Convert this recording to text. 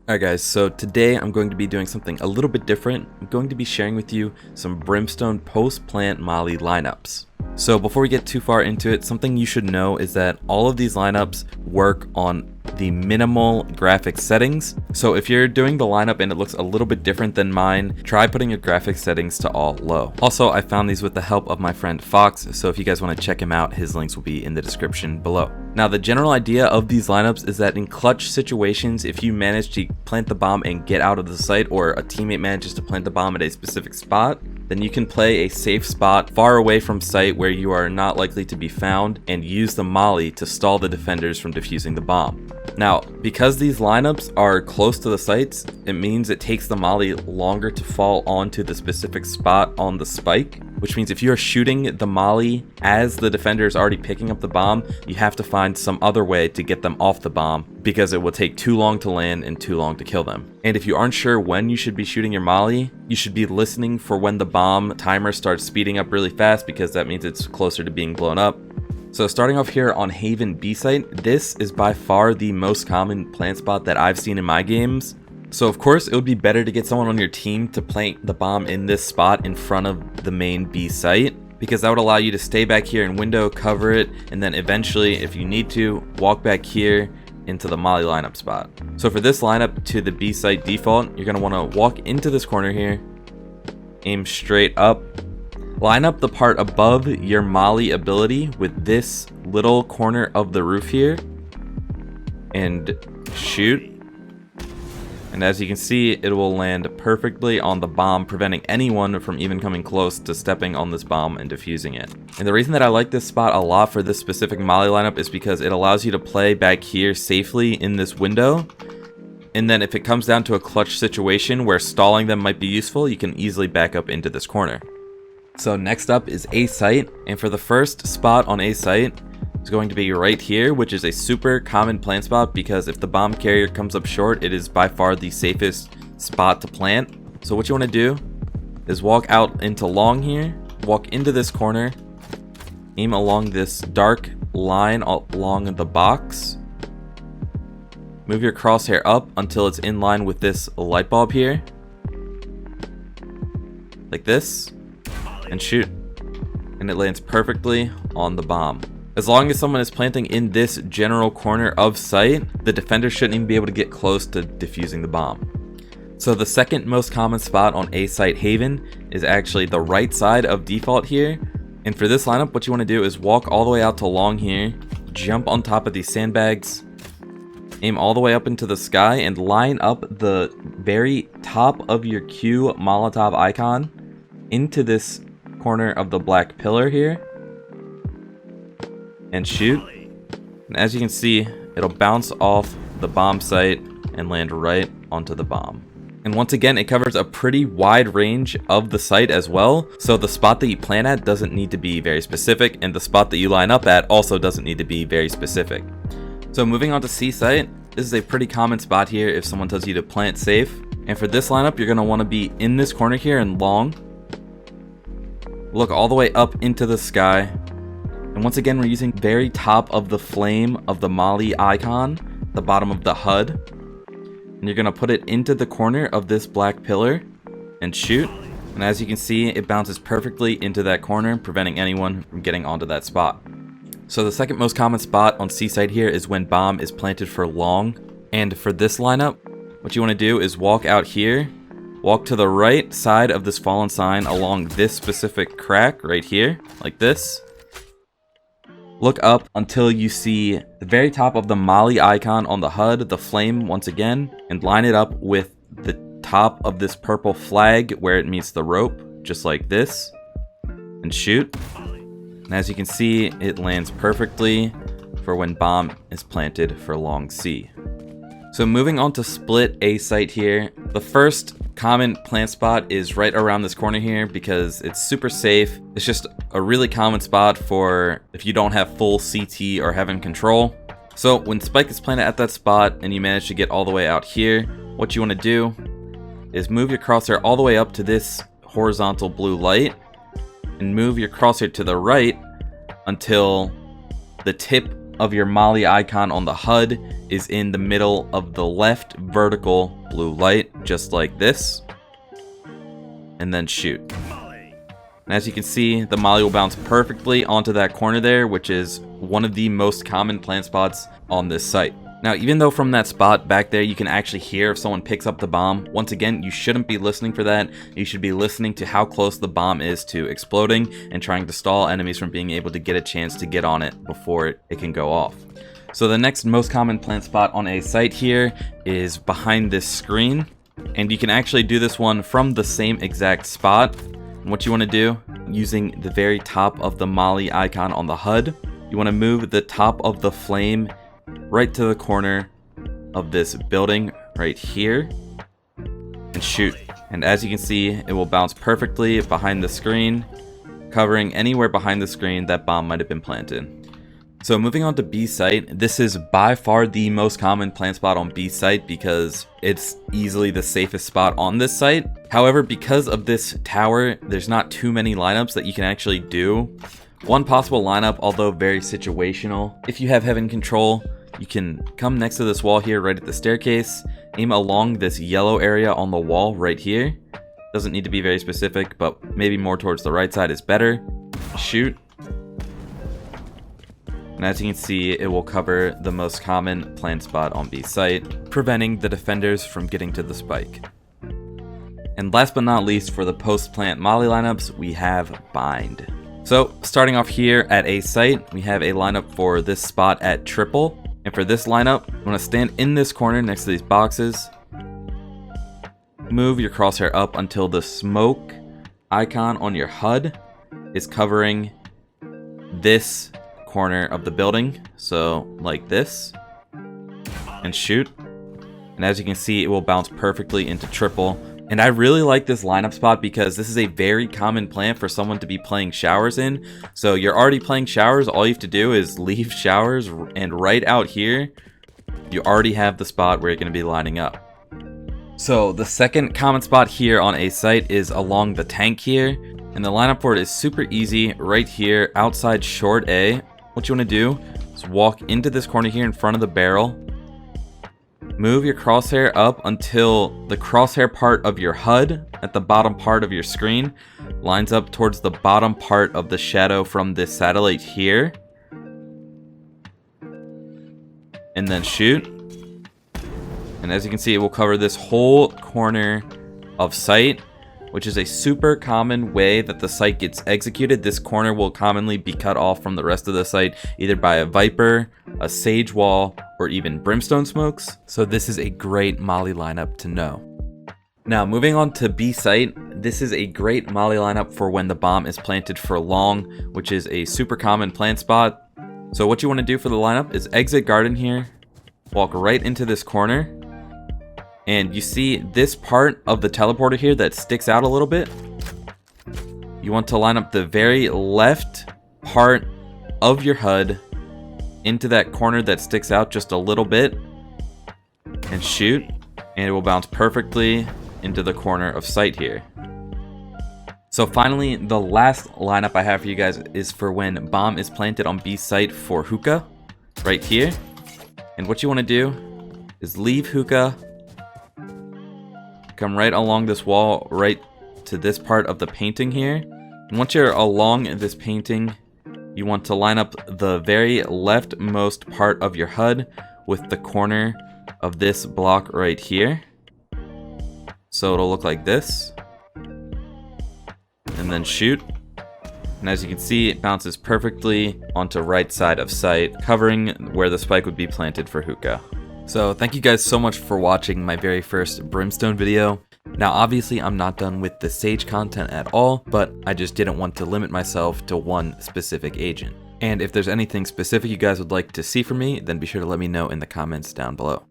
Alright guys, so today I'm going to be doing something a little bit different. I'm going to be sharing with you some Brimstone post-plant molly lineups. So before we get too far into it, something you should know is that all of these lineups work on the minimal graphics settings. So if you're doing the lineup and it looks a little bit different than mine, try putting your graphics settings to all low. Also, I found these with the help of my friend Fox, so if you guys want to check him out, his links will be in the description below. Now, the general idea of these lineups is that in clutch situations, if you manage to plant the bomb and get out of the site, or a teammate manages to plant the bomb at a specific spot, then you can play a safe spot far away from site where you are not likely to be found and use the molly to stall the defenders from defusing the bomb. Now, because these lineups are close to the sites, it means it takes the molly longer to fall onto the specific spot on the spike, which means if you're shooting the molly as the defender is already picking up the bomb, you have to find some other way to get them off the bomb because it will take too long to land and too long to kill them. And if you aren't sure when you should be shooting your molly, you should be listening for when the bomb timer starts speeding up really fast, because that means it's closer to being blown up. So starting off here on Haven B site, this is by far the most common plant spot that I've seen in my games. So of course it would be better to get someone on your team to plant the bomb in this spot in front of the main B site, because that would allow you to stay back here in window, cover it, and then eventually, if you need to, walk back here into the molly lineup spot. So for this lineup to the B site default, you're going to want to walk into this corner here, aim straight up, line up the part above your molly ability with this little corner of the roof here, and shoot. And as you can see, it will land perfectly on the bomb, preventing anyone from even coming close to stepping on this bomb and defusing it. And the reason that I like this spot a lot for this specific molly lineup is because it allows you to play back here safely in this window. And then if it comes down to a clutch situation where stalling them might be useful, you can easily back up into this corner. So next up is A site, and for the first spot on A site, it's going to be right here, which is a super common plant spot because if the bomb carrier comes up short, it is by far the safest spot to plant. So what you want to do is walk out into long here, walk into this corner, aim along this dark line along the box, move your crosshair up until it's in line with this light bulb here, like this, and shoot. And it lands perfectly on the bomb. As long as someone is planting in this general corner of site, the defender shouldn't even be able to get close to defusing the bomb. So the second most common spot on A site Haven is actually the right side of default here. And for this lineup, what you want to do is walk all the way out to long here, jump on top of these sandbags, aim all the way up into the sky, and line up the very top of your Q Molotov icon into this corner of the black pillar here, and shoot. And as you can see, it'll bounce off the bomb site and land right onto the bomb. And once again, it covers a pretty wide range of the site as well, so the spot that you plant at doesn't need to be very specific, and the spot that you line up at also doesn't need to be very specific. So moving on to C site, this is a pretty common spot here if someone tells you to plant safe. And for this lineup, you're going to want to be in this corner here and long, look all the way up into the sky. And once again, we're using very top of the flame of the molly icon, the bottom of the HUD. And you're going to put it into the corner of this black pillar and shoot. And as you can see, it bounces perfectly into that corner, preventing anyone from getting onto that spot. So the second most common spot on C site here is when bomb is planted for long. And for this lineup, what you want to do is walk out here, walk to the right side of this fallen sign along this specific crack right here, like this. Look up until you see the very top of the molly icon on the HUD, the flame once again, and line it up with the top of this purple flag where it meets the rope, just like this, and shoot. And as you can see, it lands perfectly for when bomb is planted for long C. So moving on to split A site here, the first common plant spot is right around this corner here because it's super safe. It's just a really common spot for if you don't have full CT or heaven control. So when spike is planted at that spot and you manage to get all the way out here, what you want to do is move your crosshair all the way up to this horizontal blue light and move your crosshair to the right until the tip of your Molly icon on the HUD is in the middle of the left vertical blue light, just like this. And then shoot. And as you can see, the Molly will bounce perfectly onto that corner there, which is one of the most common plant spots on this site. Now, even though from that spot back there you can actually hear if someone picks up the bomb, once again, you shouldn't be listening for that. You should be listening to how close the bomb is to exploding and trying to stall enemies from being able to get a chance to get on it before it can go off. So the next most common plant spot on a site here is behind this screen. And you can actually do this one from the same exact spot. And what you want to do, using the very top of the Molly icon on the HUD, you want to move the top of the flame right to the corner of this building right here and shoot. And as you can see, it will bounce perfectly behind the screen, covering anywhere behind the screen that bomb might have been planted. So moving on to B site, this is by far the most common plant spot on B site because it's easily the safest spot on this site. However, because of this tower, there's not too many lineups that you can actually do. One possible lineup, although very situational, if you have heaven control, you can come next to this wall here right at the staircase, aim along this yellow area on the wall right here. Doesn't need to be very specific, but maybe more towards the right side is better. Shoot. And as you can see, it will cover the most common plant spot on B site, preventing the defenders from getting to the spike. And last but not least, for the post-plant Molly lineups, we have Bind. So starting off here at A site, we have a lineup for this spot at triple. And for this lineup, you want to stand in this corner next to these boxes. Move your crosshair up until the smoke icon on your HUD is covering this corner of the building. So like this. And shoot. And as you can see, it will bounce perfectly into triple. And I really like this lineup spot because this is a very common plant for someone to be playing showers in. So you're already playing showers, all you have to do is leave showers, and right out here, you already have the spot where you're going to be lining up. So the second common spot here on a site is along the tank here. And the lineup for it is super easy right here outside short A. What you want to do is walk into this corner here in front of the barrel. Move your crosshair up until the crosshair part of your HUD at the bottom part of your screen lines up towards the bottom part of the shadow from this satellite here. And then shoot. And as you can see, it will cover this whole corner of site, which is a super common way that the site gets executed. This corner will commonly be cut off from the rest of the site, either by a Viper, a Sage Wall, or even Brimstone smokes. So this is a great Molly lineup to know. Now moving on to B site, this is a great Molly lineup for when the bomb is planted for long, which is a super common plant spot. So what you want to do for the lineup is exit garden here, walk right into this corner, and you see this part of the teleporter here that sticks out a little bit. You want to line up the very left part of your HUD into that corner that sticks out just a little bit and shoot, and it will bounce perfectly into the corner of sight here. So finally, the last lineup I have for you guys is for when bomb is planted on B site for Hookah right here. And what you want to do is leave Hookah, come right along this wall right to this part of the painting here. And once you're along this painting, you want to line up the very leftmost part of your HUD with the corner of this block right here. So it'll look like this. And then shoot. And as you can see, it bounces perfectly onto right side of sight, covering where the spike would be planted for Hookah. So thank you guys so much for watching my very first Brimstone video. Now obviously I'm not done with the Sage content at all, but I just didn't want to limit myself to one specific agent. And if there's anything specific you guys would like to see from me, then be sure to let me know in the comments down below.